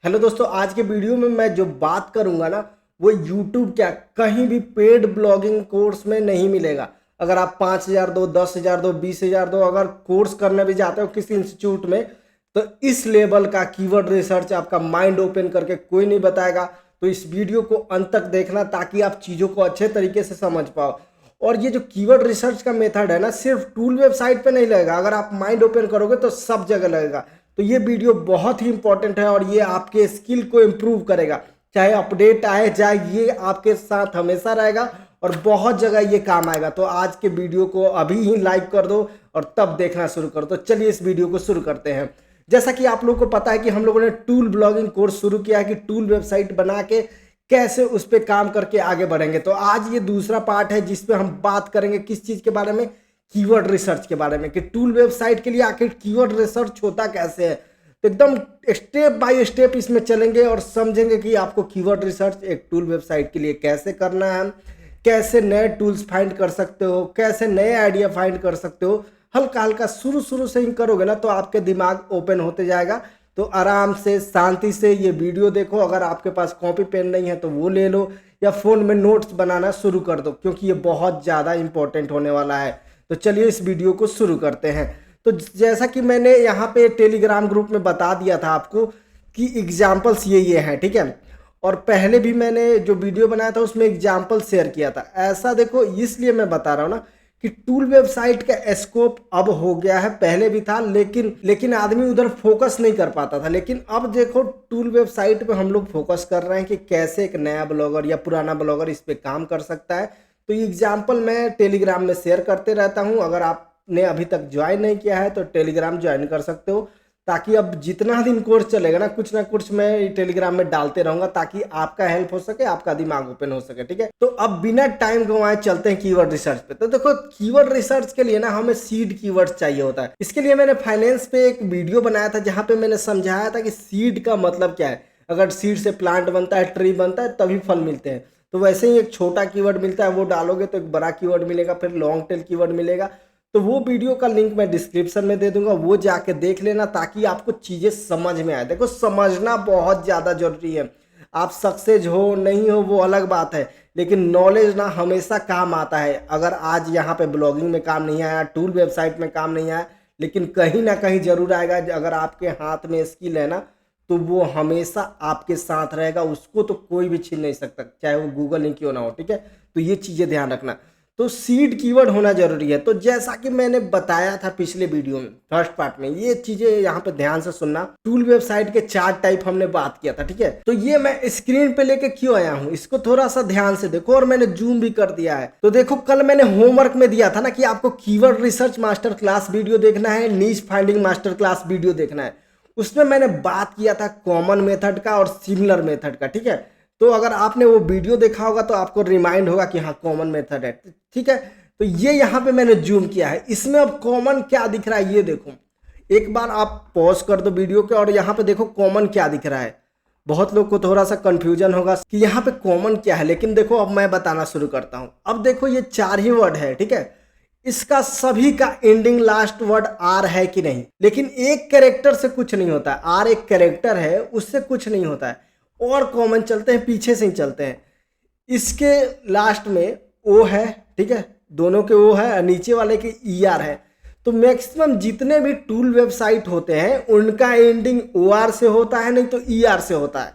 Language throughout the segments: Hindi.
हेलो दोस्तों, आज के वीडियो में मैं जो बात करूंगा ना वो यूट्यूब क्या कहीं भी पेड ब्लॉगिंग कोर्स में नहीं मिलेगा। अगर आप 5,000 दो, 10,000 दो, 20,000 दो, अगर कोर्स करने भी जाते हो किसी इंस्टीट्यूट में तो इस लेवल का कीवर्ड रिसर्च आपका माइंड ओपन करके कोई नहीं बताएगा। तो इस वीडियो को अंत तक देखना ताकि आप चीज़ों को अच्छे तरीके से समझ पाओ। और ये जो कीवर्ड रिसर्च का मेथड है ना, सिर्फ टूल वेबसाइट पे नहीं लगेगा, अगर आप माइंड ओपन करोगे तो सब जगह लगेगा। तो ये वीडियो बहुत ही इंपॉर्टेंट है और ये आपके स्किल को इम्प्रूव करेगा। चाहे अपडेट आए जाए, ये आपके साथ हमेशा रहेगा और बहुत जगह ये काम आएगा। तो आज के वीडियो को अभी ही लाइक कर दो और तब देखना शुरू कर दो। चलिए इस वीडियो को शुरू करते हैं। जैसा कि आप लोगों को पता है कि हम लोगों ने टूल ब्लॉगिंग कोर्स शुरू किया है कि टूल वेबसाइट बना के कैसे उस पर काम करके आगे बढ़ेंगे। तो आज ये दूसरा पार्ट है जिसपे हम बात करेंगे किस चीज़ के बारे में, कीवर्ड रिसर्च के बारे में, कि टूल वेबसाइट के लिए आखिर कीवर्ड रिसर्च होता कैसे है। तो एकदम स्टेप बाय स्टेप इसमें चलेंगे और समझेंगे कि आपको कीवर्ड रिसर्च एक टूल वेबसाइट के लिए कैसे करना है, कैसे नए टूल्स फाइंड कर सकते हो, कैसे नए आइडिया फाइंड कर सकते हो। हल्का हल्का शुरू से ही करोगे ना तो आपके दिमाग ओपन होते जाएगा। तो आराम से शांति से ये वीडियो देखो। अगर आपके पास कॉपी पेन नहीं है तो वो ले लो या फ़ोन में नोट्स बनाना शुरू कर दो, क्योंकि ये बहुत ज़्यादा इंपॉर्टेंट होने वाला है। तो चलिए इस वीडियो को शुरू करते हैं। तो जैसा कि मैंने यहाँ पे टेलीग्राम ग्रुप में बता दिया था आपको कि एग्जाम्पल्स ये हैं, ठीक है। और पहले भी मैंने जो वीडियो बनाया था उसमें एग्जाम्पल शेयर किया था। ऐसा देखो, इसलिए मैं बता रहा हूँ ना कि टूल वेबसाइट का स्कोप अब हो गया है। पहले भी था लेकिन आदमी उधर फोकस नहीं कर पाता था। लेकिन अब देखो टूल वेबसाइट पे हम लोग फोकस कर रहे हैं कि कैसे एक नया ब्लॉगर या पुराना ब्लॉगर इस पे काम कर सकता है। तो ये एग्जाम्पल मैं टेलीग्राम में शेयर करते रहता हूँ। अगर आपने अभी तक ज्वाइन नहीं किया है तो टेलीग्राम ज्वाइन कर सकते हो, ताकि अब जितना दिन कोर्स चलेगा ना कुछ मैं टेलीग्राम में डालते रहूंगा ताकि आपका हेल्प हो सके, आपका दिमाग ओपन हो सके, ठीक है। तो अब बिना टाइम गंवाए चलते हैं कीवर्ड रिसर्च पे। तो देखो कीवर्ड रिसर्च के लिए ना हमें सीड कीवर्ड चाहिए होता है। इसके लिए मैंने फाइनेंस पे एक वीडियो बनाया था जहाँ पे मैंने समझाया था कि सीड का मतलब क्या है। अगर सीड से प्लांट बनता है, ट्री बनता है, तभी फल मिलते हैं। तो वैसे ही एक छोटा कीवर्ड मिलता है, वो डालोगे तो एक बड़ा कीवर्ड मिलेगा, फिर लॉन्ग टेल कीवर्ड मिलेगा। तो वो वीडियो का लिंक मैं डिस्क्रिप्शन में दे दूंगा, वो जाके देख लेना ताकि आपको चीज़ें समझ में आए। देखो समझना बहुत ज़्यादा जरूरी है। आप सक्सेस हो नहीं हो वो अलग बात है, लेकिन नॉलेज ना हमेशा काम आता है। अगर आज यहाँ पे ब्लॉगिंग में काम नहीं आया, टूल वेबसाइट में काम नहीं आया, लेकिन कहीं ना कहीं जरूर आएगा। अगर आपके हाथ में स्किल है ना तो वो हमेशा आपके साथ रहेगा, उसको तो कोई भी छीन नहीं सकता, चाहे वो गूगल ही क्यों ना हो, ठीक है। तो ये चीज़ें ध्यान रखना। तो सीड कीवर्ड होना जरूरी है। तो जैसा कि मैंने बताया था पिछले वीडियो में फर्स्ट पार्ट में, ये चीजें यहाँ पे ध्यान से सुनना। टूल वेबसाइट के 4 टाइप हमने बात किया था, ठीक है। तो ये मैं स्क्रीन पे लेके क्यों आया हूँ, इसको थोड़ा सा ध्यान से देखो, और मैंने जूम भी कर दिया है। तो देखो कल मैंने होमवर्क में दिया था ना कि आपको keyword research master class video देखना है, नीश फाइंडिंग मास्टर क्लास वीडियो देखना है। उसमें मैंने बात किया था कॉमन मेथड का और सिमिलर मेथड का, ठीक है। तो अगर आपने वो वीडियो देखा होगा तो आपको रिमाइंड होगा कि हाँ कॉमन मेथड है, ठीक है। तो ये यहाँ पे मैंने जूम किया है। इसमें अब कॉमन क्या दिख रहा है ये देखो। एक बार आप पॉज कर दो वीडियो के और यहाँ पे देखो कॉमन क्या दिख रहा है। बहुत लोग को थोड़ा सा कंफ्यूजन होगा कि यहाँ पे कॉमन क्या है, लेकिन देखो अब मैं बताना शुरू करता हूँ। अब देखो ये 4 ही वर्ड है, ठीक है। इसका सभी का एंडिंग लास्ट वर्ड आर है कि नहीं, लेकिन एक कैरेक्टर से कुछ नहीं होता है। आर एक कैरेक्टर है, उससे कुछ नहीं होता है। और कॉमन चलते हैं, पीछे से ही चलते हैं। इसके लास्ट में ओ है, ठीक है, दोनों के ओ है, नीचे वाले के ई आर है। तो मैक्सिमम जितने भी टूल वेबसाइट होते हैं उनका एंडिंग ओ आर से होता है, नहीं तो ई आर से होता है।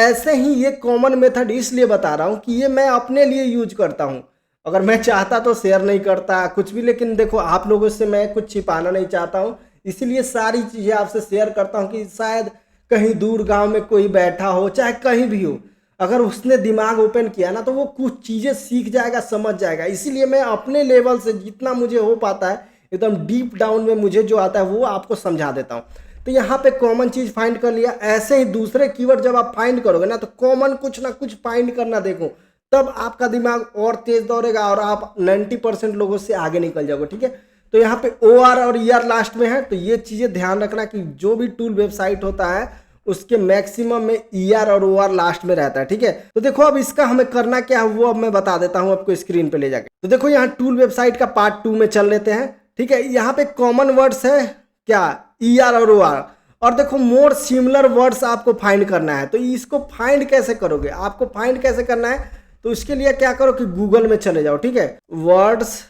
ऐसे ही ये कॉमन मेथड इसलिए बता रहा हूँ कि ये मैं अपने लिए यूज करता हूँ। अगर मैं चाहता तो शेयर नहीं करता कुछ भी, लेकिन देखो आप लोगों से मैं कुछ छिपाना नहीं चाहता हूँ, इसीलिए सारी चीज़ें आपसे शेयर करता हूँ कि शायद कहीं दूर गांव में कोई बैठा हो, चाहे कहीं भी हो, अगर उसने दिमाग ओपन किया ना तो वो कुछ चीज़ें सीख जाएगा, समझ जाएगा। इसीलिए मैं अपने लेवल से जितना मुझे हो पाता है, एकदम डीप डाउन में मुझे जो आता है वो आपको समझा देता हूँ। तो यहाँ पे कॉमन चीज़ फाइंड कर लिया। ऐसे ही दूसरे कीवर्ड जब आप फाइंड करोगे ना तो कॉमन कुछ ना कुछ फाइंड करना देखो, तब आपका दिमाग और तेज दौड़ेगा और आप 90% लोगों से आगे निकल जाओगे, ठीक है। तो यहाँ पे ओ आर और ई आर लास्ट में है। तो ये चीज़ें ध्यान रखना कि जो भी टूल वेबसाइट होता है उसके मैक्सिमम में ई आर और ओ आर लास्ट में रहता है, ठीक है। तो देखो अब इसका हमें करना क्या है वो अब मैं बता देता हूँ आपको स्क्रीन पे ले जाके। तो देखो यहाँ टूल वेबसाइट का पार्ट 2 में चल लेते हैं, ठीक है। यहाँ पे कॉमन वर्ड्स है क्या, ई आर और ओ आर, और देखो मोर सिमिलर वर्ड्स आपको फाइंड करना है। तो इसको फाइंड कैसे करोगे, आपको फाइंड कैसे करना है, तो इसके लिए क्या करो कि गूगल में चले जाओ, ठीक है, words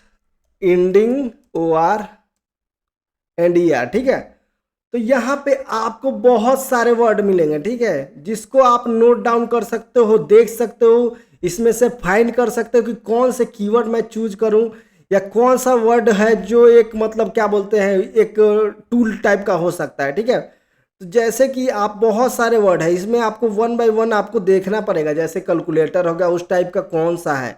ending OR and ER, ठीक है। तो यहाँ पे आपको बहुत सारे वर्ड मिलेंगे, ठीक है, जिसको आप नोट डाउन कर सकते हो, देख सकते हो, इसमें से फाइंड कर सकते हो कि कौन से कीवर्ड मैं चूज करूं या कौन सा वर्ड है जो एक मतलब क्या बोलते हैं एक टूल टाइप का हो सकता है, ठीक है। तो जैसे कि आप बहुत सारे वर्ड है, इसमें आपको 1 बाय 1 आपको देखना पड़ेगा। जैसे कैलकुलेटर हो गया, उस टाइप का कौन सा है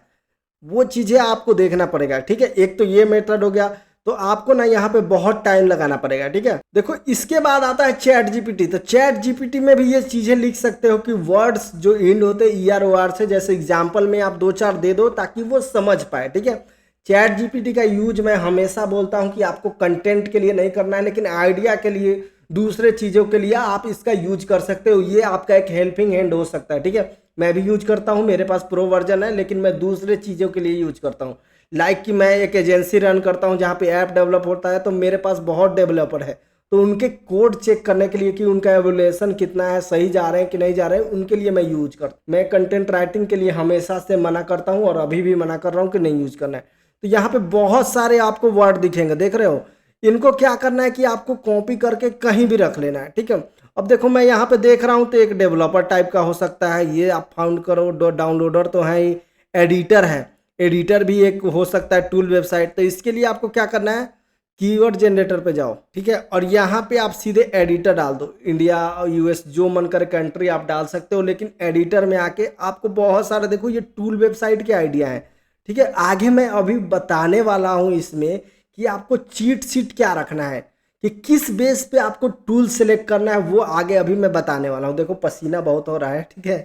वो चीज़ें आपको देखना पड़ेगा, ठीक है। एक तो ये मेथड हो गया, तो आपको ना यहाँ पे बहुत टाइम लगाना पड़ेगा, ठीक है। देखो इसके बाद आता है चैट जीपीटी। तो चैट जीपीटी में भी ये चीज़ें लिख सकते हो कि वर्ड्स जो एंड होते हैं ER OR से, जैसे एग्जाम्पल में आप 2-4 दे दो ताकि वो समझ पाए, ठीक है। चैट जीपीटी का यूज मैं हमेशा बोलता हूँ कि आपको कंटेंट के लिए नहीं करना है, लेकिन आइडिया के लिए, दूसरे चीज़ों के लिए आप इसका यूज कर सकते हो। ये आपका एक हेल्पिंग हैंड हो सकता है, ठीक है। मैं भी यूज करता हूँ, मेरे पास प्रो वर्जन है, लेकिन मैं दूसरे चीज़ों के लिए यूज करता हूँ। लाइक कि मैं एक एजेंसी रन करता हूँ जहाँ पे ऐप डेवलप होता है, तो मेरे पास बहुत डेवलपर है, तो उनके कोड चेक करने के लिए कि उनका एवोल्यूशन कितना है, सही जा रहे हैं कि नहीं जा रहे हैं, उनके लिए मैं यूज करता हूँ। मैं कंटेंट राइटिंग के लिए हमेशा से मना करता हूँ और अभी भी मना कर रहा हूँ कि नहीं यूज करना है। तो यहाँ पे बहुत सारे आपको वर्ड दिखेंगे, देख रहे हो। इनको क्या करना है कि आपको कॉपी करके कहीं भी रख लेना है, ठीक है। अब देखो मैं यहाँ पे देख रहा हूँ तो एक डेवलपर टाइप का हो सकता है, ये आप फाउंड करो। डाउनलोडर तो है ही, एडिटर है, एडिटर भी एक हो सकता है टूल वेबसाइट। तो इसके लिए आपको क्या करना है, कीवर्ड जनरेटर पे जाओ, ठीक है, और यहाँ पे आप सीधे एडिटर डाल दो। इंडिया US जो मन कर कंट्री आप डाल सकते हो, लेकिन एडिटर में आके आपको बहुत सारे, देखो ये टूल वेबसाइट के आइडिया है, ठीक है। आगे मैं अभी बताने वाला हूँ इसमें कि आपको चीट शीट क्या रखना है, कि किस बेस पे आपको टूल सेलेक्ट करना है, वो आगे अभी मैं बताने वाला हूँ। देखो पसीना बहुत हो रहा है, ठीक है,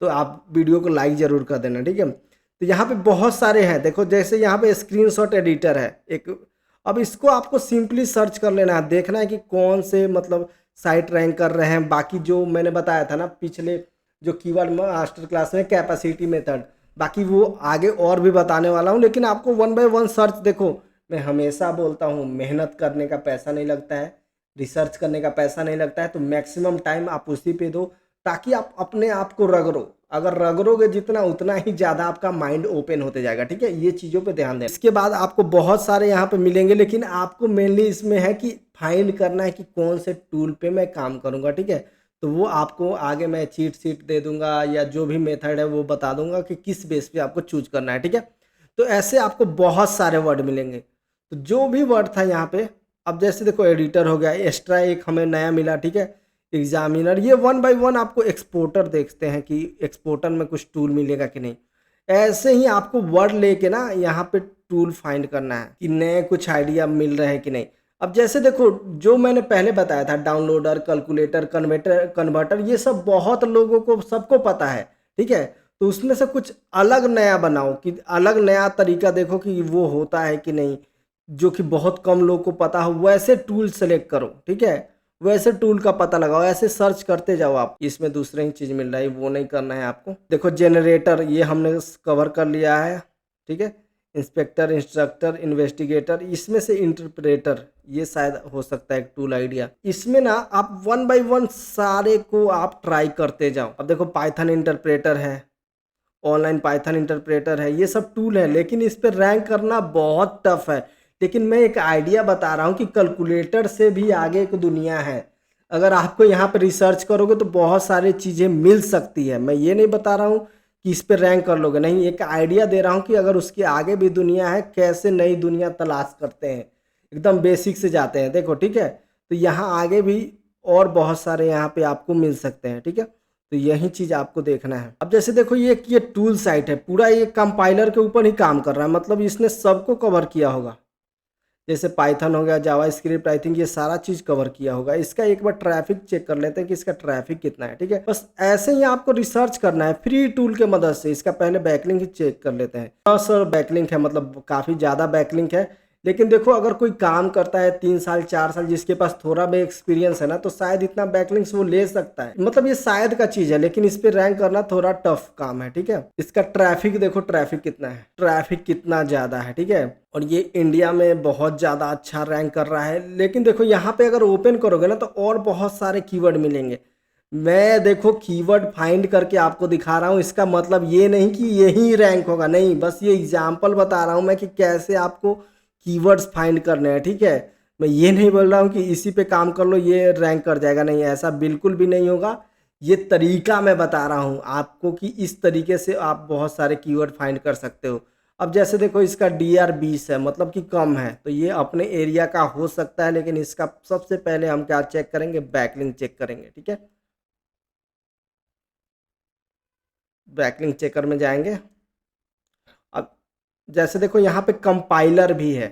तो आप वीडियो को लाइक ज़रूर कर देना, ठीक है। तो यहाँ पे बहुत सारे हैं, देखो जैसे यहाँ पे स्क्रीनशॉट एडिटर है एक। अब इसको आपको सिंपली सर्च कर लेना है, देखना है कि कौन से मतलब साइट रैंक कर रहे हैं। बाकी जो मैंने बताया था ना पिछले जो कीवर्ड मास्टर क्लास में, कैपेसिटी मेथड, बाकी वो आगे और भी बताने वाला हूँ। लेकिन आपको 1 बाय 1 सर्च, देखो मैं हमेशा बोलता हूँ मेहनत करने का पैसा नहीं लगता है, रिसर्च करने का पैसा नहीं लगता है, तो मैक्सिमम टाइम आप उसी पे दो ताकि आप अपने आप को रगड़ो। अगर रगड़ोगे जितना, उतना ही ज़्यादा आपका माइंड ओपन होते जाएगा, ठीक है। ये चीज़ों पे ध्यान दें। इसके बाद आपको बहुत सारे यहाँ पे मिलेंगे, लेकिन आपको मेनली इसमें है कि फाइंड करना है कि कौन से टूल पे मैं काम करूँगा, ठीक है। तो वो आपको आगे मैं चीट शीट दे दूंगा या जो भी मेथड है वो बता दूंगा कि किस बेस पे आपको चूज करना है, ठीक है। तो ऐसे आपको बहुत सारे वर्ड मिलेंगे। तो जो भी वर्ड था यहाँ पे, अब जैसे देखो एडिटर हो गया, एक्स्ट्रा एक हमें नया मिला, ठीक है, एग्जामिनर। ये 1 बाय 1 आपको एक्सपोर्टर देखते हैं कि एक्सपोर्टर में कुछ टूल मिलेगा कि नहीं। ऐसे ही आपको वर्ड लेके ना यहाँ पे टूल फाइंड करना है कि नए कुछ आइडिया मिल रहे हैं कि नहीं। अब जैसे देखो जो मैंने पहले बताया था, डाउनलोडर, कैलकुलेटर, कन्वर्टर, ये सब बहुत लोगों को, सबको पता है, ठीक है। तो उसमें से कुछ अलग नया बनाओ, कि अलग नया तरीका देखो कि वो होता है कि नहीं, जो कि बहुत कम लोग को पता हो। वैसे टूल सेलेक्ट करो, ठीक है, वैसे टूल का पता लगाओ, ऐसे सर्च करते जाओ आप। इसमें दूसरे ही चीज़ मिल रहा है, वो नहीं करना है आपको। देखो जनरेटर, ये हमने कवर कर लिया है, ठीक है। इंस्पेक्टर, इंस्ट्रक्टर, इन्वेस्टिगेटर, इसमें से इंटरप्रेटर, ये शायद हो सकता है एक टूल आइडिया। इसमें ना आप 1 बाय 1 सारे को आप ट्राई करते जाओ। अब देखो पाइथन इंटरप्रेटर है, ऑनलाइन पाइथन इंटरप्रेटर है, ये सब टूल है, लेकिन इस पर रैंक करना बहुत टफ है। लेकिन मैं एक आइडिया बता रहा हूँ कि कैलकुलेटर से भी आगे एक दुनिया है। अगर आपको यहाँ पे रिसर्च करोगे तो बहुत सारी चीज़ें मिल सकती है। मैं ये नहीं बता रहा हूँ कि इस पर रैंक कर लोगे, नहीं, एक आइडिया दे रहा हूँ कि अगर उसके आगे भी दुनिया है, कैसे नई दुनिया तलाश करते हैं, एकदम बेसिक से जाते हैं, देखो, ठीक है। तो यहाँ आगे भी और बहुत सारे यहाँ पे आपको मिल सकते हैं, ठीक है। तो यही चीज़ आपको देखना है। अब जैसे देखो ये टूल साइट है, पूरा ये कंपाइलर के ऊपर ही काम कर रहा है, मतलब इसने सबको कवर किया होगा। जैसे पाइथन हो गया, जावा स्क्रिप्ट, आई थिंक ये सारा चीज़ कवर किया होगा। इसका एक बार ट्रैफिक चेक कर लेते हैं कि इसका ट्रैफिक कितना है, ठीक है। बस ऐसे ही आपको रिसर्च करना है फ्री टूल के मदद से। इसका पहले बैकलिंक ही चेक कर लेते हैं। सर बैकलिंक है, मतलब काफ़ी ज़्यादा बैकलिंक है, लेकिन देखो अगर कोई काम करता है 3 साल 4 साल, जिसके पास थोड़ा भी एक्सपीरियंस है ना, तो शायद इतना बैकलिंक्स वो ले सकता है। मतलब ये शायद का चीज़ है, लेकिन इस पे रैंक करना थोड़ा टफ काम है, ठीक है। इसका ट्रैफिक देखो, ट्रैफिक कितना है, ट्रैफिक कितना ज़्यादा है, ठीक है। और ये इंडिया में बहुत ज़्यादा अच्छा रैंक कर रहा है। लेकिन देखो यहाँ पे अगर ओपन करोगे ना, तो और बहुत सारे कीवर्ड मिलेंगे। मैं देखो कीवर्ड फाइंड करके आपको दिखा रहा हूँ, इसका मतलब ये नहीं कि यही रैंक होगा, नहीं, बस ये एग्जाम्पल बता रहा हूँ मैं कि कैसे आपको कीवर्ड्स फाइंड करने हैं, ठीक है। मैं ये नहीं बोल रहा हूँ कि इसी पे काम कर लो ये रैंक कर जाएगा, नहीं, ऐसा बिल्कुल भी नहीं होगा। ये तरीका मैं बता रहा हूँ आपको कि इस तरीके से आप बहुत सारे कीवर्ड फाइंड कर सकते हो। अब जैसे देखो इसका DR 20 है, मतलब कि कम है, तो ये अपने एरिया का हो सकता है। लेकिन इसका सबसे पहले हम क्या चेक करेंगे, बैकलिंक चेक करेंगे, ठीक है। बैकलिंक चेकर में जाएंगे। अब जैसे देखो यहाँ पे कंपाइलर भी है,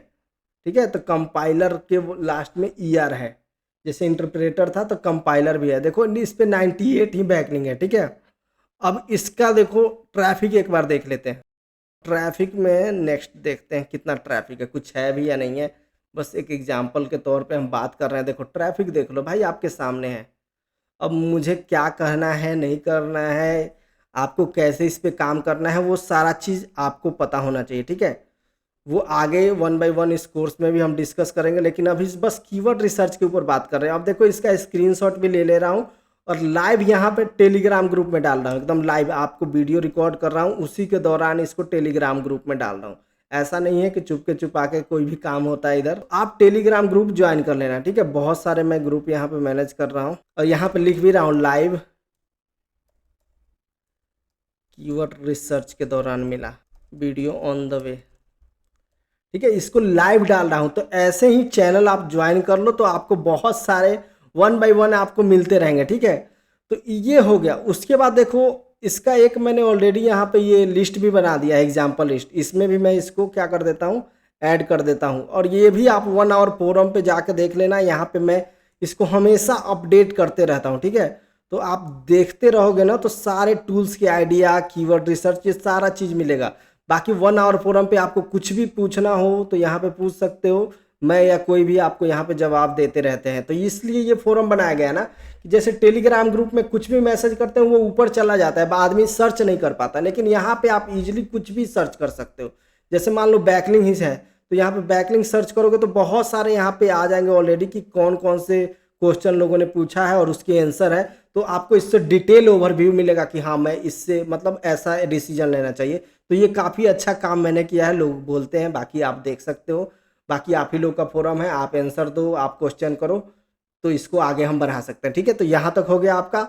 ठीक है। तो कंपाइलर के लास्ट में ER है, जैसे इंटरप्रेटर था तो कंपाइलर भी है। देखो इस पे 98 ही बैकलिंक है, ठीक है। अब इसका देखो ट्रैफिक एक बार देख लेते हैं। ट्रैफिक में नेक्स्ट देखते हैं कितना ट्रैफिक है, कुछ है भी या नहीं है। बस एक एग्जांपल के तौर पे हम बात कर रहे हैं। देखो ट्रैफिक देख लो भाई, आपके सामने है। अब मुझे क्या कहना है, नहीं करना है, आपको कैसे इस पे काम करना है, वो सारा चीज़ आपको पता होना चाहिए, ठीक है। वो आगे 1 बाय 1 इस कोर्स में भी हम डिस्कस करेंगे, लेकिन अभी बस कीवर्ड रिसर्च के ऊपर बात कर रहे हैं। अब देखो इसका स्क्रीनशॉट भी ले ले रहा हूँ और लाइव यहाँ पे टेलीग्राम ग्रुप में डाल रहा हूँ, एकदम लाइव आपको वीडियो रिकॉर्ड कर रहा हूँ, उसी के दौरान इसको टेलीग्राम ग्रुप में डाल रहा हूँ। ऐसा नहीं है कि चुपके चुपा के कोई भी काम होता है इधर। आप टेलीग्राम ग्रुप ज्वाइन कर लेना, ठीक है। बहुत सारे मैं ग्रुप यहाँ पे मैनेज कर रहा हूँ और यहाँ पे लिख भी रहा हूँ लाइव कीवर्ड रिसर्च के दौरान मिला वीडियो ऑन द वे, ठीक है। इसको लाइव डाल रहा हूँ। तो ऐसे ही चैनल आप ज्वाइन कर लो, तो आपको बहुत सारे 1 बाय 1 आपको मिलते रहेंगे, ठीक है। तो ये हो गया। उसके बाद देखो इसका एक मैंने ऑलरेडी यहाँ पे ये लिस्ट भी बना दिया है, एग्जाम्पल लिस्ट। इसमें भी मैं इसको क्या कर देता हूँ, ऐड कर देता हूँ। और ये भी आप 1 आवर फोरम पे जाके देख लेना, यहाँ पे मैं इसको हमेशा अपडेट करते रहता हूँ, ठीक है। तो आप देखते रहोगे ना, तो सारे टूल्स के आइडिया, कीवर्ड रिसर्च, ये सारा चीज़ मिलेगा। बाकी 1 आवर फोरम पे आपको कुछ भी पूछना हो तो यहाँ पे पूछ सकते हो, मैं या कोई भी आपको यहाँ पे जवाब देते रहते हैं। तो इसलिए ये फोरम बनाया गया ना, कि जैसे टेलीग्राम ग्रुप में कुछ भी मैसेज करते हैं वो ऊपर चला जाता है, आदमी सर्च नहीं कर पाता, लेकिन यहाँ पे आप इजीली कुछ भी सर्च कर सकते हो। जैसे मान लो बैकलिंक ही है, तो यहाँ पे बैकलिंक सर्च करोगे तो बहुत सारे यहाँ पे आ जाएंगे ऑलरेडी कि कौन कौन से क्वेश्चन लोगों ने पूछा है और उसके आंसर है। तो आपको इससे डिटेल ओवरव्यू मिलेगा कि हाँ मैं इससे मतलब ऐसा डिसीजन लेना चाहिए। तो ये काफ़ी अच्छा काम मैंने किया है, लोग बोलते हैं। बाकी आप देख सकते हो, बाकी आप ही लोग का फोरम है, आप आंसर दो, आप क्वेश्चन करो, तो इसको आगे हम बढ़ा सकते हैं, ठीक है। तो यहाँ तक हो गया आपका।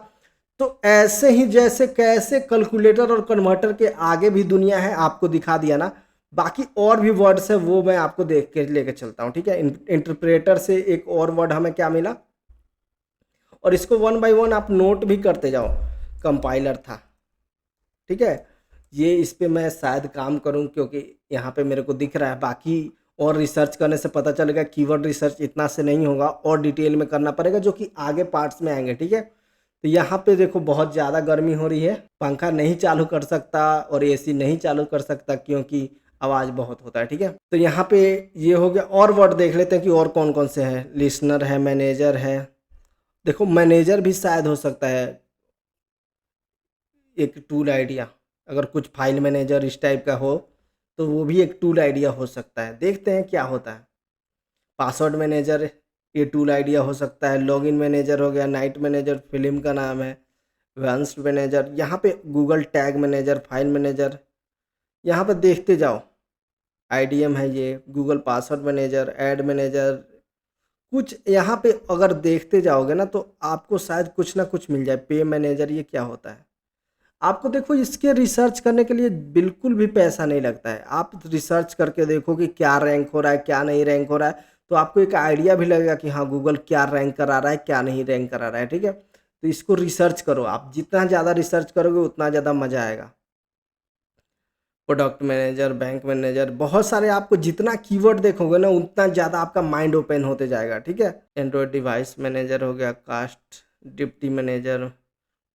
तो ऐसे ही जैसे कैसे कैलकुलेटर और कन्वर्टर के आगे भी दुनिया है, आपको दिखा दिया ना। बाकी और भी वर्ड्स है वो मैं आपको देख के लेके चलता हूँ, ठीक है। इंटरप्रेटर से एक और वर्ड हमें क्या मिला, और इसको 1 बाय 1 आप नोट भी करते जाओ। कंपाइलर था, ठीक है। ये इस पे मैं शायद काम करूं, क्योंकि यहाँ पे मेरे को दिख रहा है। बाकी और रिसर्च करने से पता चलेगा, कीवर्ड रिसर्च इतना से नहीं होगा, और डिटेल में करना पड़ेगा, जो कि आगे पार्ट्स में आएंगे, ठीक है। तो यहाँ पे देखो बहुत ज़्यादा गर्मी हो रही है, पंखा नहीं चालू कर सकता और AC नहीं चालू कर सकता, क्योंकि आवाज़ बहुत होता है, ठीक है। तो यहाँ पे ये हो गया। और वर्ड देख लेते हैं कि और कौन कौन से हैं। लिसनर है, मैनेजर है। देखो मैनेजर भी शायद हो सकता है एक टूल आइडिया, अगर कुछ फाइल मैनेजर इस टाइप का हो तो वो भी एक टूल आइडिया हो सकता है। देखते हैं क्या होता है। पासवर्ड मैनेजर ये टूल आइडिया हो सकता है। लॉगिन मैनेजर हो गया। नाइट मैनेजर फिल्म का नाम है। एडवांस्ड मैनेजर, यहाँ पे Google tag manager, file manager, यहाँ पे देखते जाओ। IDM है ये, Google password manager, add manager, कुछ यहाँ पे अगर देखते जाओगे ना तो आपको शायद कुछ ना कुछ मिल जाए। पे मैनेजर ये क्या होता है, आपको देखो इसके रिसर्च करने के लिए बिल्कुल भी पैसा नहीं लगता है। आप रिसर्च करके देखो कि क्या रैंक हो रहा है, क्या नहीं रैंक हो रहा है, तो आपको एक आइडिया भी लगेगा कि हाँ गूगल क्या रैंक करा रहा है, क्या नहीं रैंक करा रहा है, ठीक है। तो इसको रिसर्च करो, आप जितना ज़्यादा रिसर्च करोगे उतना ज़्यादा मज़ा आएगा। प्रोडक्ट मैनेजर, बैंक मैनेजर, बहुत सारे आपको जितना कीवर्ड देखोगे ना उतना ज़्यादा आपका माइंड ओपन होते जाएगा, ठीक है। एंड्रॉयड डिवाइस मैनेजर हो गया, कास्ट डिप्टी मैनेजर,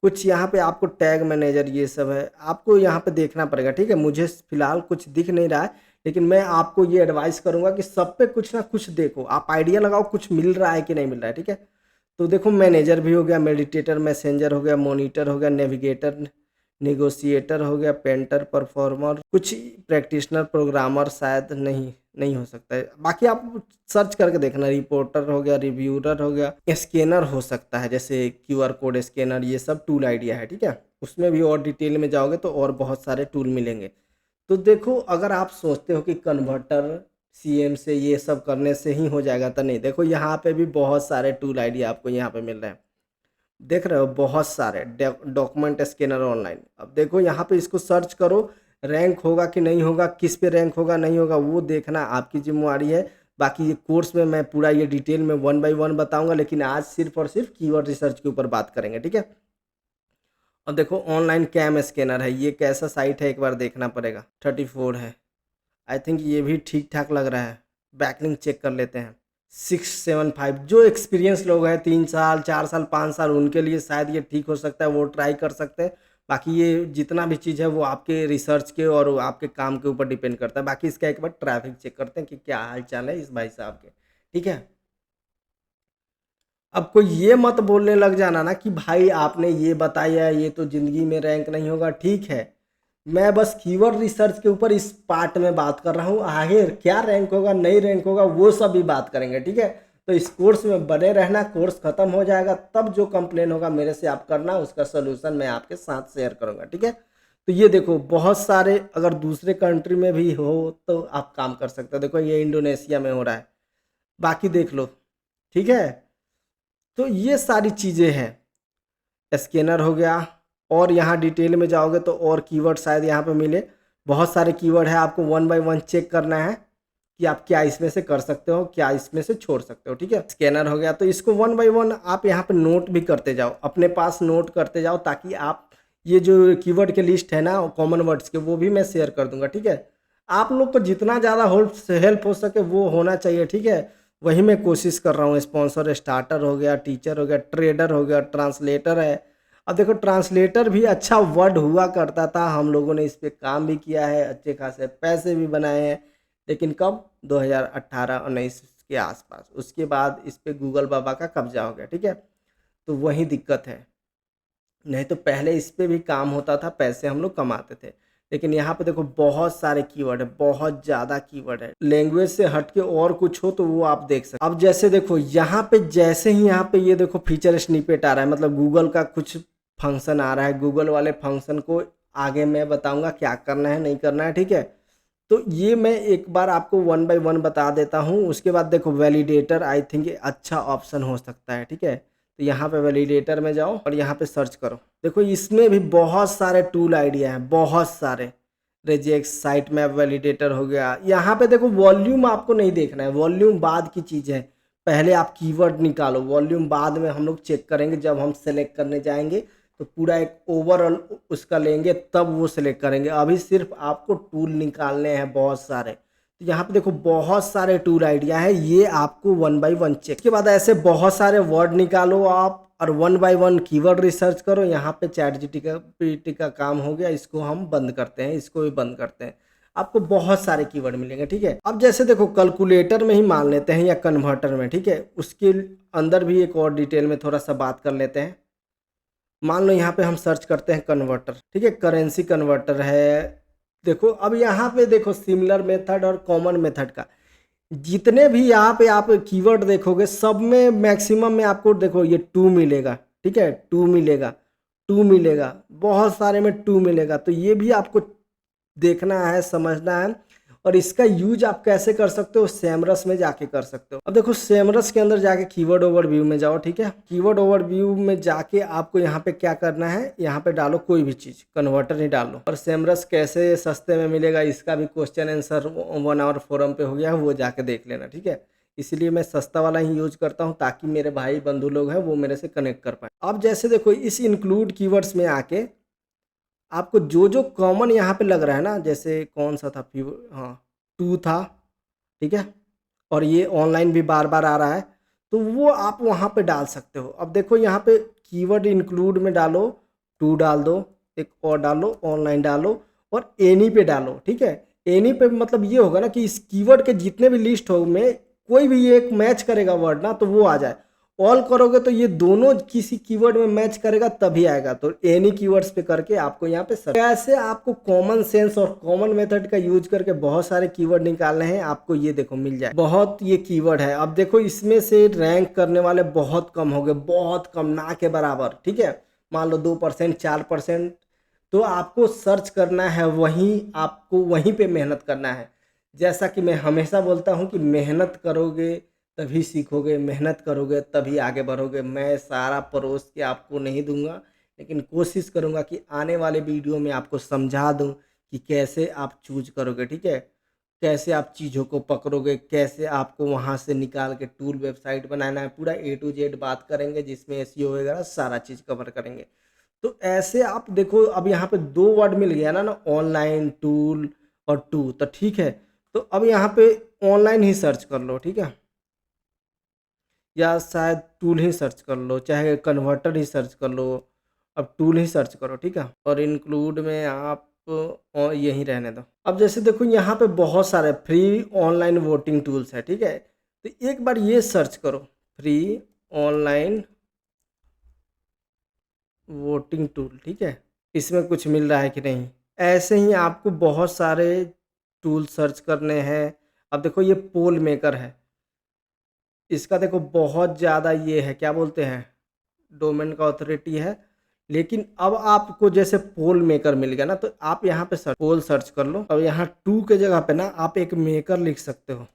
कुछ यहाँ पे आपको टैग मैनेजर, ये सब है, आपको यहाँ पे देखना पड़ेगा, ठीक है। मुझे फिलहाल कुछ दिख नहीं रहा है, लेकिन मैं आपको ये एडवाइस करूँगा कि सब पे कुछ ना कुछ देखो, आप आइडिया लगाओ कुछ मिल रहा है कि नहीं मिल रहा है, ठीक है? तो देखो मैनेजर भी हो गया, मेडिटेटर, मैसेंजर हो गया, मॉनिटर हो गया, नेविगेटर, नेगोशिएटर हो गया, पेंटर, परफॉर्मर, कुछ प्रैक्टिशनर, प्रोग्रामर शायद नहीं नहीं हो सकता है। बाकी आप सर्च करके देखना, रिपोर्टर हो गया, रिव्यूअर हो गया, स्कैनर हो सकता है, जैसे क्यूआर कोड स्कैनर, ये सब टूल आइडिया है, ठीक है? उसमें भी और डिटेल में जाओगे तो और बहुत सारे टूल मिलेंगे। तो देखो अगर आप सोचते हो कि कन्वर्टर सीएम से ये सब करने से ही हो जाएगा तो नहीं, देखो यहाँ पे भी बहुत सारे टूल आइडिया आपको यहाँ पे मिल रहे हैं। देख रहे हो बहुत सारे डॉक्यूमेंट स्कैनर ऑनलाइन। अब देखो यहाँ पे इसको सर्च करो, रैंक होगा कि नहीं होगा, किस पे रैंक होगा नहीं होगा वो देखना आपकी जिम्मेवारी है। बाकी ये कोर्स में मैं पूरा ये डिटेल में 1 बाय 1 बताऊंगा, लेकिन आज सिर्फ और सिर्फ कीवर्ड रिसर्च के ऊपर बात करेंगे, ठीक है? और देखो ऑनलाइन कैम स्कैनर है, ये कैसा साइट है एक बार देखना पड़ेगा। 34 है, आई थिंक ये भी ठीक ठाक लग रहा है। बैकलिंक चेक कर लेते हैं। 675, जो एक्सपीरियंस लोग हैं 3 साल 4 साल 5 साल, उनके लिए शायद ये ठीक हो सकता है, वो ट्राई कर सकते हैं। बाकी ये जितना भी चीज़ है वो आपके रिसर्च के और वो आपके काम के ऊपर डिपेंड करता है। बाकी इसका एक बार ट्रैफिक चेक करते हैं कि क्या हाल चाल है इस भाई साहब के, ठीक है? अब कोई ये मत बोलने लग जाना ना कि भाई आपने ये बताया ये तो ज़िंदगी में रैंक नहीं होगा, ठीक है। मैं बस कीवर्ड रिसर्च के ऊपर इस पार्ट में बात कर रहा हूँ, आगे क्या रैंक होगा नहीं रैंक होगा वो सब भी बात करेंगे, ठीक है? तो इस कोर्स में बने रहना, कोर्स खत्म हो जाएगा तब जो कंप्लेन होगा मेरे से आप करना, उसका सोल्यूशन मैं आपके साथ शेयर करूँगा, ठीक है? तो ये देखो बहुत सारे, अगर दूसरे कंट्री में भी हो तो आप काम कर सकते हो। देखो ये इंडोनेशिया में हो रहा है, बाकी देख लो, ठीक है? तो ये सारी चीज़ें हैं। स्कैनर हो गया, और यहाँ डिटेल में जाओगे तो और कीवर्ड शायद यहाँ पे मिले। बहुत सारे कीवर्ड है, आपको 1 बाय 1 चेक करना है कि आप क्या इसमें से कर सकते हो, क्या इसमें से छोड़ सकते हो, ठीक है? स्कैनर हो गया, तो इसको 1 बाय 1 आप यहाँ पे नोट भी करते जाओ, अपने पास नोट करते जाओ, ताकि आप ये जो कीवर्ड के लिस्ट है ना कॉमन वर्ड्स के, वो भी मैं शेयर कर दूंगा, ठीक है? आप लोग को जितना ज़्यादा हेल्प हो सके वो होना चाहिए, ठीक है? वही मैं कोशिश कर रहा हूँ। स्पॉन्सर, स्टार्टर हो गया, टीचर हो गया, ट्रेडर हो गया, ट्रांसलेटर है। अब देखो ट्रांसलेटर भी अच्छा वर्ड हुआ करता था, हम लोगों ने इस पे काम भी किया है, अच्छे खासे पैसे भी बनाए हैं, लेकिन कब 2018-19 के आसपास, उसके बाद इस पे गूगल बाबा का कब्जा हो गया, ठीक है? तो वही दिक्कत है। नहीं तो पहले इस पे भी काम होता था, पैसे हम लोग कमाते थे। लेकिन यहाँ पे देखो बहुत सारे कीवर्ड है, बहुत ज़्यादा कीवर्ड है। लैंग्वेज से हट के और कुछ हो तो वो आप देख सकते। अब जैसे देखो यहाँ पे, जैसे ही यहाँ पे ये देखो फीचर स्निपेट आ रहा है, मतलब गूगल का कुछ फंक्शन आ रहा है, गूगल वाले फंक्शन को आगे मैं बताऊंगा क्या करना है नहीं करना है, ठीक है? तो ये मैं एक बार आपको 1 बाय 1 बता देता हूँ। उसके बाद देखो वैलिडेटर, आई थिंक ये अच्छा ऑप्शन हो सकता है, ठीक है? तो यहाँ पे वैलिडेटर में जाओ और यहाँ पे सर्च करो। देखो इसमें भी बहुत सारे टूल आइडिया हैं, बहुत सारे। रिजेक्ट, साइट मैप वैलिडेटर हो गया। यहाँ पे देखो वॉल्यूम आपको नहीं देखना है, वॉल्यूम बाद की चीज़ है। पहले आप कीवर्ड निकालो, वॉल्यूम बाद में हम लोग चेक करेंगे जब हम सेलेक्ट करने जाएंगे, तो पूरा एक ओवरऑल उसका लेंगे तब वो सिलेक्ट करेंगे। अभी सिर्फ आपको टूल निकालने हैं बहुत सारे। तो यहाँ पे देखो बहुत सारे टूल आइडिया है, ये आपको 1 बाय 1 चेक। इसके बाद ऐसे बहुत सारे वर्ड निकालो आप और 1 बाय 1 कीवर्ड रिसर्च करो। यहाँ पे चैट जीपीटी का काम हो गया, इसको हम बंद करते हैं, इसको भी बंद करते हैं। आपको बहुत सारे कीवर्ड मिलेंगे, ठीक है? अब जैसे देखो कैलकुलेटर में ही मान लेते हैं या कन्वर्टर में, ठीक है? उसके अंदर भी एक और डिटेल में थोड़ा सा बात कर लेते हैं। मान लो यहाँ पे हम सर्च करते हैं कन्वर्टर, ठीक है? करेंसी कन्वर्टर है। देखो अब यहाँ पे देखो सिमिलर मेथड और कॉमन मेथड का, जितने भी यहाँ पे आप कीवर्ड देखोगे सब में मैक्सिमम में आपको देखो ये 2 मिलेगा, ठीक है? 2 मिलेगा, 2 मिलेगा, बहुत सारे में 2 मिलेगा। तो ये भी आपको देखना है, समझना है। और इसका यूज आप कैसे कर सकते हो, सेमरस में जाके कर सकते हो। अब देखो सेमरस के अंदर जाके कीवर्ड ओवरव्यू में जाओ, ठीक है? कीवर्ड ओवरव्यू में जाके आपको यहाँ पे क्या करना है, यहाँ पे डालो कोई भी चीज़, कन्वर्टर ही डालो। और सेमरस कैसे सस्ते में मिलेगा इसका भी क्वेश्चन आंसर 1 आवर फोरम पे हो गया है, वो जाके देख लेना, ठीक है? इसलिए मैं सस्ता वाला ही यूज करता हूँ ताकि मेरे भाई बंधु लोग हैं वो मेरे से कनेक्ट कर पाए। अब जैसे देखो इस इंक्लूड कीवर्ड्स में आके आपको जो जो कॉमन यहाँ पे लग रहा है ना, जैसे कौन सा था, हाँ 2 था, ठीक है? और ये ऑनलाइन भी बार बार आ रहा है, तो वो आप वहाँ पे डाल सकते हो। अब देखो यहाँ पे कीवर्ड इंक्लूड में डालो, 2 डाल दो, एक और डालो, ऑनलाइन डालो और एनी पे डालो, ठीक है? एनी पे मतलब ये होगा ना कि इस कीवर्ड के जितने भी लिस्ट हो में कोई भी एक मैच करेगा वर्ड ना तो वो आ जाए। ऑल करोगे तो ये दोनों किसी कीवर्ड में मैच करेगा तभी आएगा। तो एनी कीवर्ड्स पे करके आपको यहाँ पे सर्च, ऐसे आपको कॉमन सेंस और कॉमन मेथड का यूज करके बहुत सारे कीवर्ड निकालने हैं। आपको ये देखो मिल जाए, बहुत ये कीवर्ड है। अब देखो इसमें से रैंक करने वाले बहुत कम हो गए, बहुत कम, ना के बराबर, ठीक है। मान लो 2% 4%। तो आपको सर्च करना है वहीं, आपको वहीं पे मेहनत करना है। जैसा कि मैं हमेशा बोलता हूँ कि मेहनत करोगे तभी सीखोगे, मेहनत करोगे तभी आगे बढ़ोगे। मैं सारा परोस के आपको नहीं दूंगा, लेकिन कोशिश करूंगा कि आने वाले वीडियो में आपको समझा दूं कि कैसे आप चूज करोगे, ठीक है। कैसे आप चीज़ों को पकड़ोगे, कैसे आपको वहां से निकाल के टूल वेबसाइट बनाना है, पूरा A to Z बात करेंगे, जिसमें SEO वगैरह सारा चीज़ कवर करेंगे। तो ऐसे आप देखो, अब यहाँ पे 2 वर्ड मिल गया ना ऑनलाइन, टूल और टू, तो ठीक है। तो अब यहाँ पे ऑनलाइन ही सर्च कर लो, ठीक है, या शायद टूल ही सर्च कर लो, चाहे कन्वर्टर ही सर्च कर लो। अब टूल ही सर्च करो, ठीक है, और इंक्लूड में आप और यहीं रहने दो। अब जैसे देखो यहाँ पे बहुत सारे फ्री ऑनलाइन वोटिंग टूल्स है, ठीक है। तो एक बार ये सर्च करो, फ्री ऑनलाइन वोटिंग टूल, ठीक है। इसमें कुछ मिल रहा है कि नहीं। ऐसे ही आपको बहुत सारे टूल सर्च करने हैं। अब देखो ये पोल मेकर है, इसका देखो बहुत ज़्यादा ये है, क्या बोलते हैं, डोमेन का अथॉरिटी है। लेकिन अब आपको जैसे पोल मेकर मिल गया ना, तो आप यहाँ पे पोल सर्च कर लो। अब यहाँ टू के जगह पे ना आप एक मेकर लिख सकते हो,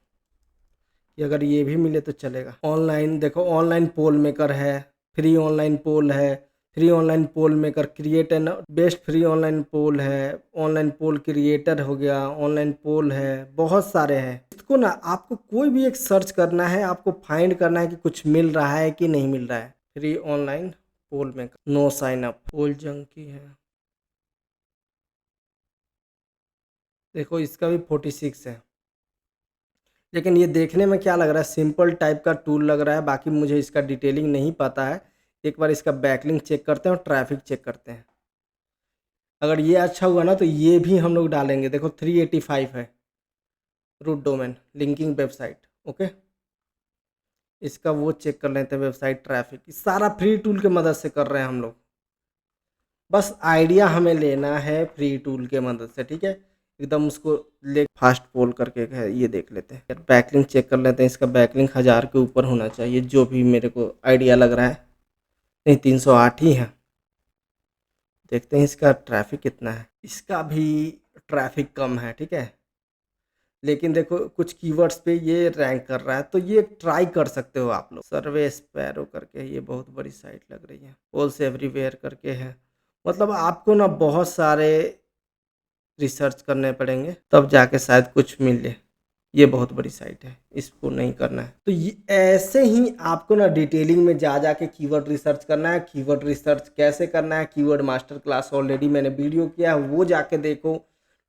कि अगर ये भी मिले तो चलेगा। ऑनलाइन देखो, ऑनलाइन पोल मेकर है, फ्री ऑनलाइन पोल है, free online poll maker, create an best free online poll है, ऑनलाइन पोल क्रिएटर हो गया, ऑनलाइन पोल है, बहुत सारे हैं। इसको ना आपको कोई भी एक सर्च करना है, आपको फाइंड करना है कि कुछ मिल रहा है कि नहीं मिल रहा है। Free online poll maker, no sign up, पोल जंकी है, देखो इसका भी 46 है। लेकिन ये देखने में क्या लग रहा है, सिंपल टाइप का टूल लग रहा है। बाकी मुझे इसका डिटेलिंग नहीं पता है। एक बार इसका बैकलिंक चेक करते हैं और ट्रैफिक चेक करते हैं। अगर ये अच्छा हुआ ना तो ये भी हम लोग डालेंगे। देखो 385 है root domain linking website, okay. इसका वो चेक कर लेते हैं, वेबसाइट ट्रैफिक, सारा फ्री टूल के मदद से कर रहे हैं हम लोग। बस आइडिया हमें लेना है फ्री टूल के मदद से, ठीक है। एकदम उसको ले फास्ट पोल करके है, ये देख लेते हैं। बैकलिंक चेक कर लेते हैं। इसका बैकलिंक 1000 के ऊपर होना चाहिए, जो भी मेरे को आइडिया लग रहा है। नहीं, 308 ही है। देखते हैं इसका ट्रैफिक कितना है। इसका भी ट्रैफिक कम है, ठीक है। लेकिन देखो कुछ कीवर्ड्स पे ये रैंक कर रहा है, तो ये ट्राई कर सकते हो आप लोग। सर्वे स्पैरो करके, ये बहुत बड़ी साइट लग रही है। पोल्स एवरीवेयर करके है। मतलब आपको ना बहुत सारे रिसर्च करने पड़ेंगे, तब जाके शायद कुछ मिल जाए। ये बहुत बड़ी साइट है, इसको नहीं करना है। तो ये ऐसे ही आपको ना डिटेलिंग में जा जाके कीवर्ड रिसर्च करना है। कीवर्ड रिसर्च कैसे करना है, कीवर्ड मास्टर क्लास ऑलरेडी मैंने वीडियो किया है, वो जाके देखो।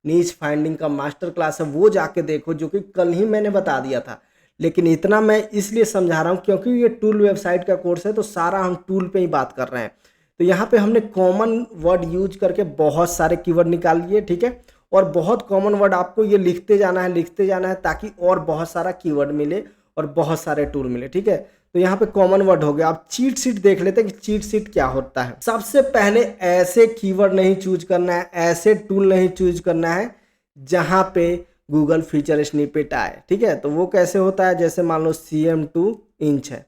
नीच फाइंडिंग का मास्टर क्लास है, वो जाके देखो, जो कि कल ही मैंने बता दिया था। लेकिन इतना मैं इसलिए समझा रहा हूँ क्योंकि ये टूल वेबसाइट का कोर्स है, तो सारा हम टूल पे ही बात कर रहे हैं। तो यहाँ पे हमने कॉमन वर्ड यूज करके बहुत सारे कीवर्ड निकाल लिए, ठीक है। और बहुत कॉमन वर्ड आपको ये लिखते जाना है, लिखते जाना है, ताकि और बहुत सारा कीवर्ड मिले और बहुत सारे टूल मिले, ठीक है। तो यहाँ पे कॉमन वर्ड हो गया। आप चीट शीट देख लेते हैं कि चीट शीट क्या होता है। सबसे पहले ऐसे कीवर्ड नहीं चूज करना है, ऐसे टूल नहीं चूज करना है जहाँ पे गूगल फीचर स्निपेट आए, ठीक है। तो वो कैसे होता है, जैसे मान लो CM2 इंच है।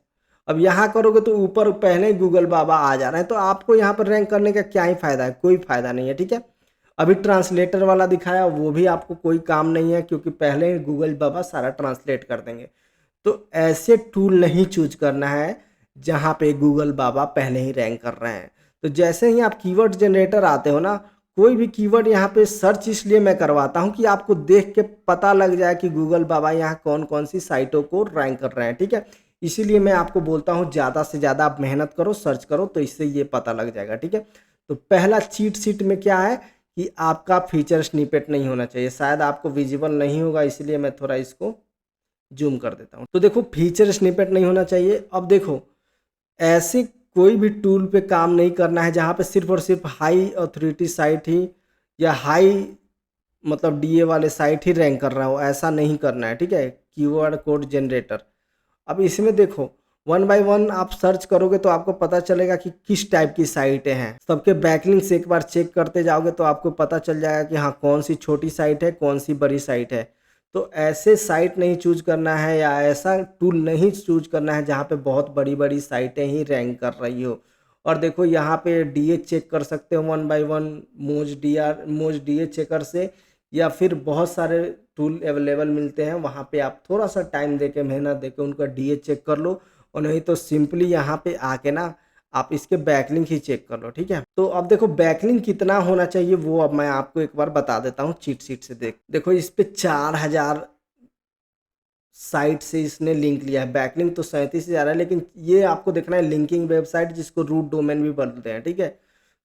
अब यहाँ करोगे तो ऊपर पहले ही गूगल बाबा आ जा रहे हैं, तो आपको यहाँ पर रैंक करने का क्या ही फायदा है, कोई फायदा नहीं है, ठीक है। अभी ट्रांसलेटर वाला दिखाया, वो भी आपको कोई काम नहीं है, क्योंकि पहले ही गूगल बाबा सारा ट्रांसलेट कर देंगे। तो ऐसे टूल नहीं चूज करना है जहाँ पे गूगल बाबा पहले ही रैंक कर रहे हैं। तो जैसे ही आप कीवर्ड जनरेटर आते हो ना, कोई भी कीवर्ड यहाँ पे सर्च इसलिए मैं करवाता हूँ कि आपको देख के पता लग जाए कि गूगल बाबा यहाँ कौन कौन सी साइटों को रैंक कर रहे हैं, ठीक है। इसीलिए मैं आपको बोलता हूँ ज़्यादा से ज़्यादा आप मेहनत करो, सर्च करो, तो इससे ये पता लग जाएगा, ठीक है। तो पहला चीट शीट में क्या है कि आपका फीचर स्निपेट नहीं होना चाहिए। शायद आपको विजिबल नहीं होगा, इसलिए मैं थोड़ा इसको जूम कर देता हूँ। तो देखो फीचर स्निपेट नहीं होना चाहिए। अब देखो ऐसे कोई भी टूल पे काम नहीं करना है जहाँ पे सिर्फ और सिर्फ हाई अथॉरिटी साइट ही या हाई मतलब डीए वाले साइट ही रैंक कर रहा हो, ऐसा नहीं करना है, ठीक है। कीवर्ड कोड जनरेटर, अब इसमें देखो वन बाय वन आप सर्च करोगे तो आपको पता चलेगा कि किस टाइप की साइटें हैं। सबके बैकलिंक्स एक बार चेक करते जाओगे तो आपको पता चल जाएगा कि हाँ कौन सी छोटी साइट है, कौन सी बड़ी साइट है। तो ऐसे साइट नहीं चूज करना है या ऐसा टूल नहीं चूज करना है जहाँ पे बहुत बड़ी बड़ी साइटें ही रैंक कर रही हो। और देखो यहाँ पे डीए चेक कर सकते हो वन बाय वन, मोज डीए चेकर से, या फिर बहुत सारे टूल अवेलेबल मिलते हैं, वहाँ पे आप थोड़ा सा टाइम देके मेहनत देके उनका डीए चेक कर लो। और नहीं तो सिंपली यहाँ पे आके ना आप इसके बैकलिंक ही चेक कर लो, ठीक है। तो अब देखो बैकलिंक कितना होना चाहिए वो अब मैं आपको एक बार बता देता हूँ चीट शीट से। देखो इस पे 4000 साइट से इसने लिंक लिया है। बैकलिंक तो 37,000 है, लेकिन ये आपको देखना है लिंकिंग वेबसाइट जिसको रूट डोमेन भी बोलते हैं, ठीक है।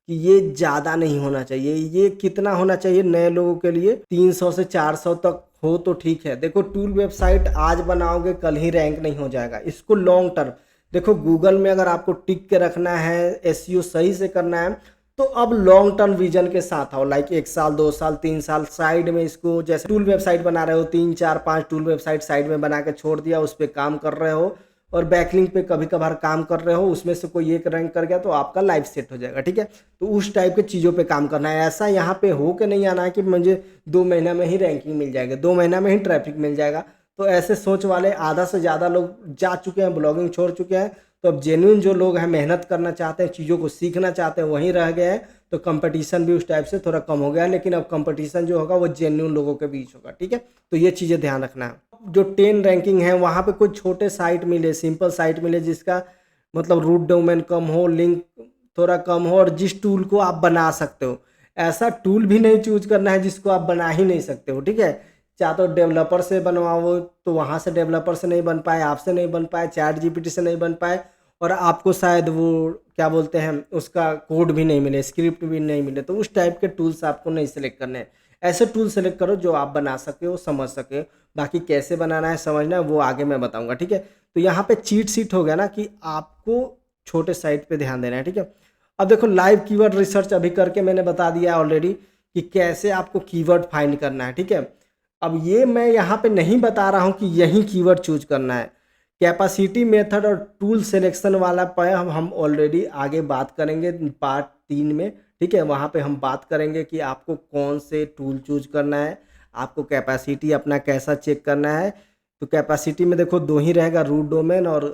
कि ये ज़्यादा नहीं होना चाहिए। ये कितना होना चाहिए नए लोगों के लिए 300 से 400 तक हो तो ठीक है। देखो टूल वेबसाइट आज बनाओगे कल ही रैंक नहीं हो जाएगा, इसको लॉन्ग टर्म देखो। गूगल में अगर आपको टिक के रखना है, एसईओ सही से करना है, तो अब लॉन्ग टर्म विजन के साथ आओ। लाइक 1 साल 2 साल 3 साल साइड में इसको, जैसे टूल वेबसाइट बना रहे हो, 3 4 5 टूल वेबसाइट साइड में बना के छोड़ दिया, उस पर काम कर रहे हो और बैकलिंक पे कभी कभार काम कर रहे हो, उसमें से कोई एक रैंक कर गया तो आपका लाइफ सेट हो जाएगा, ठीक है। तो उस टाइप के चीज़ों पे काम करना है। ऐसा यहाँ पे हो के नहीं आना है कि मुझे 2 महीना में ही रैंकिंग मिल जाएगा, 2 महीना में ही ट्रैफिक मिल जाएगा। तो ऐसे सोच वाले आधा से ज़्यादा लोग जा चुके हैं, ब्लॉगिंग छोड़ चुके हैं। तो अब जेन्युइन जो लोग हैं, मेहनत करना चाहते हैं, चीज़ों को सीखना चाहते हैं, वहीं रह गए हैं। तो कंपटीशन भी उस टाइप से थोड़ा कम हो गया है, लेकिन अब कंपटीशन जो होगा वो जेन्युइन लोगों के बीच होगा, ठीक है। तो ये चीज़ें ध्यान रखना है। जो 10 रैंकिंग है वहाँ पे कोई छोटे साइट मिले, सिंपल साइट मिले जिसका मतलब रूट डोमेन कम हो, लिंक थोड़ा कम हो, और जिस टूल को आप बना सकते हो। ऐसा टूल भी नहीं चूज करना है जिसको आप बना ही नहीं सकते हो, ठीक है। चाहे तो डेवलपर से बनवाओ तो वहाँ से डेवलपर से नहीं बन पाए, आपसे नहीं बन पाए, चैट जीपीटी से नहीं बन पाए, और आपको शायद वो क्या बोलते हैं उसका कोड भी नहीं मिले, स्क्रिप्ट भी नहीं मिले, तो उस टाइप के टूल्स आपको नहीं सेलेक्ट करने हैं। ऐसे टूल सेलेक्ट करो जो आप बना सके हो, समझ सके। बाकी कैसे बनाना है, समझना है, वो आगे मैं बताऊंगा, ठीक है। तो यहाँ पे चीट शीट हो गया ना कि आपको छोटे साइट पे ध्यान देना है, ठीक है। अब देखो लाइव कीवर्ड रिसर्च अभी करके मैंने बता दिया ऑलरेडी कि कैसे आपको कीवर्ड फाइंड करना है, ठीक है। अब ये मैं यहाँ पे नहीं बता रहा हूँ कि यही कीवर्ड चूज करना है। कैपेसिटी मेथड और टूल सिलेक्शन वाला पे हम ऑलरेडी आगे बात करेंगे पार्ट 3 में, ठीक है। वहाँ पे हम बात करेंगे कि आपको कौन से टूल चूज करना है, आपको कैपेसिटी अपना कैसा चेक करना है। तो कैपेसिटी में देखो 2 ही रहेगा, रूट डोमेन और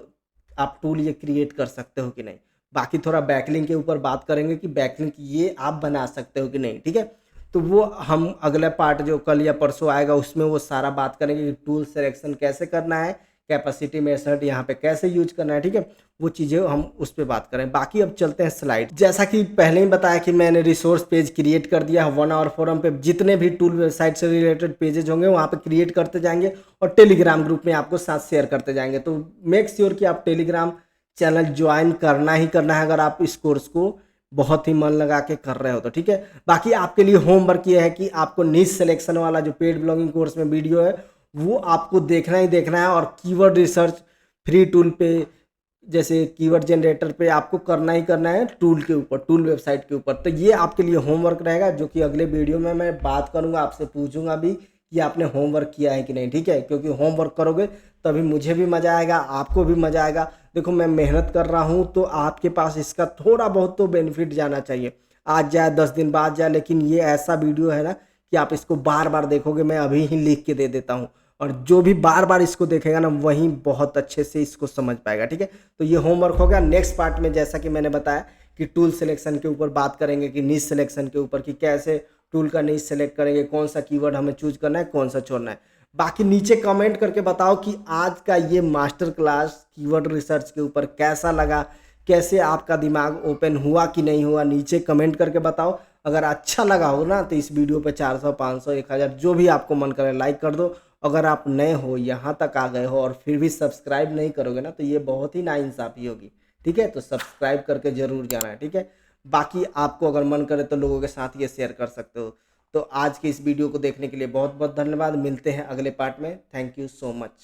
आप टूल ये क्रिएट कर सकते हो कि नहीं। बाकी थोड़ा बैकलिंक के ऊपर बात करेंगे कि बैकलिंक ये आप बना सकते हो कि नहीं, ठीक है। तो वो हम अगला पार्ट जो कल या परसों आएगा उसमें वो सारा बात करेंगे कि टूल सिलेक्शन कैसे करना है, कैपेसिटी मेथड यहाँ पे कैसे यूज करना है, ठीक है। वो चीज़ें हम उस पर बात करें। बाकी अब चलते हैं स्लाइड। जैसा कि पहले ही बताया कि मैंने रिसोर्स पेज क्रिएट कर दिया है 1 आवर फोरम पे। जितने भी टूल वेबसाइट से रिलेटेड पेजेज होंगे वहाँ पे क्रिएट करते जाएंगे और टेलीग्राम ग्रुप में आपको साथ शेयर करते जाएंगे। तो मेक श्योर कि आप टेलीग्राम चैनल ज्वाइन करना ही करना है अगर आप इस कोर्स को बहुत ही मन लगा के कर रहे हो तो, ठीक है। बाकी आपके लिए होमवर्क ये है कि आपको नीश सिलेक्शन वाला जो पेड ब्लॉगिंग कोर्स में वीडियो है वो आपको देखना ही देखना है, और कीवर्ड रिसर्च फ्री टूल पे जैसे कीवर्ड जनरेटर पे आपको करना ही करना है, टूल के ऊपर, टूल वेबसाइट के ऊपर। तो ये आपके लिए होमवर्क रहेगा जो कि अगले वीडियो में मैं बात करूंगा, आपसे पूछूंगा भी कि आपने होमवर्क किया है कि नहीं, ठीक है। क्योंकि होमवर्क करोगे तभी मुझे भी मज़ा आएगा, आपको भी मज़ा आएगा। देखो मैं मेहनत कर रहा हूँ तो आपके पास इसका थोड़ा बहुत तो बेनिफिट जाना चाहिए। आज जाए 10 दिन बाद जाए, लेकिन ये ऐसा वीडियो है ना कि आप इसको बार बार देखोगे। मैं अभी ही लिख के दे देता हूँ, और जो भी बार बार इसको देखेगा ना वही बहुत अच्छे से इसको समझ पाएगा, ठीक है। तो ये होमवर्क हो गया। नेक्स्ट पार्ट में जैसा कि मैंने बताया कि टूल सिलेक्शन के ऊपर बात करेंगे, कि नीश सिलेक्शन के ऊपर कि कैसे टूल का नीश सेलेक्ट करेंगे, कौन सा कीवर्ड हमें चूज करना है, कौन सा छोड़ना है। बाकी नीचे कमेंट करके बताओ कि आज का ये मास्टर क्लास कीवर्ड रिसर्च के ऊपर कैसा लगा, कैसे आपका दिमाग ओपन हुआ कि नहीं हुआ, नीचे कमेंट करके बताओ। अगर अच्छा लगा हो ना तो इस वीडियो पे 400 500 1000 जो भी आपको मन करे लाइक कर दो। अगर आप नए हो, यहाँ तक आ गए हो और फिर भी सब्सक्राइब नहीं करोगे ना तो ये बहुत ही नाइंसाफ़ी होगी, ठीक है। तो सब्सक्राइब करके ज़रूर जाना है, ठीक है। बाकी आपको अगर मन करे तो लोगों के साथ ये शेयर कर सकते हो। तो आज के इस वीडियो को देखने के लिए बहुत बहुत धन्यवाद। मिलते हैं अगले पार्ट में। Thank you so much.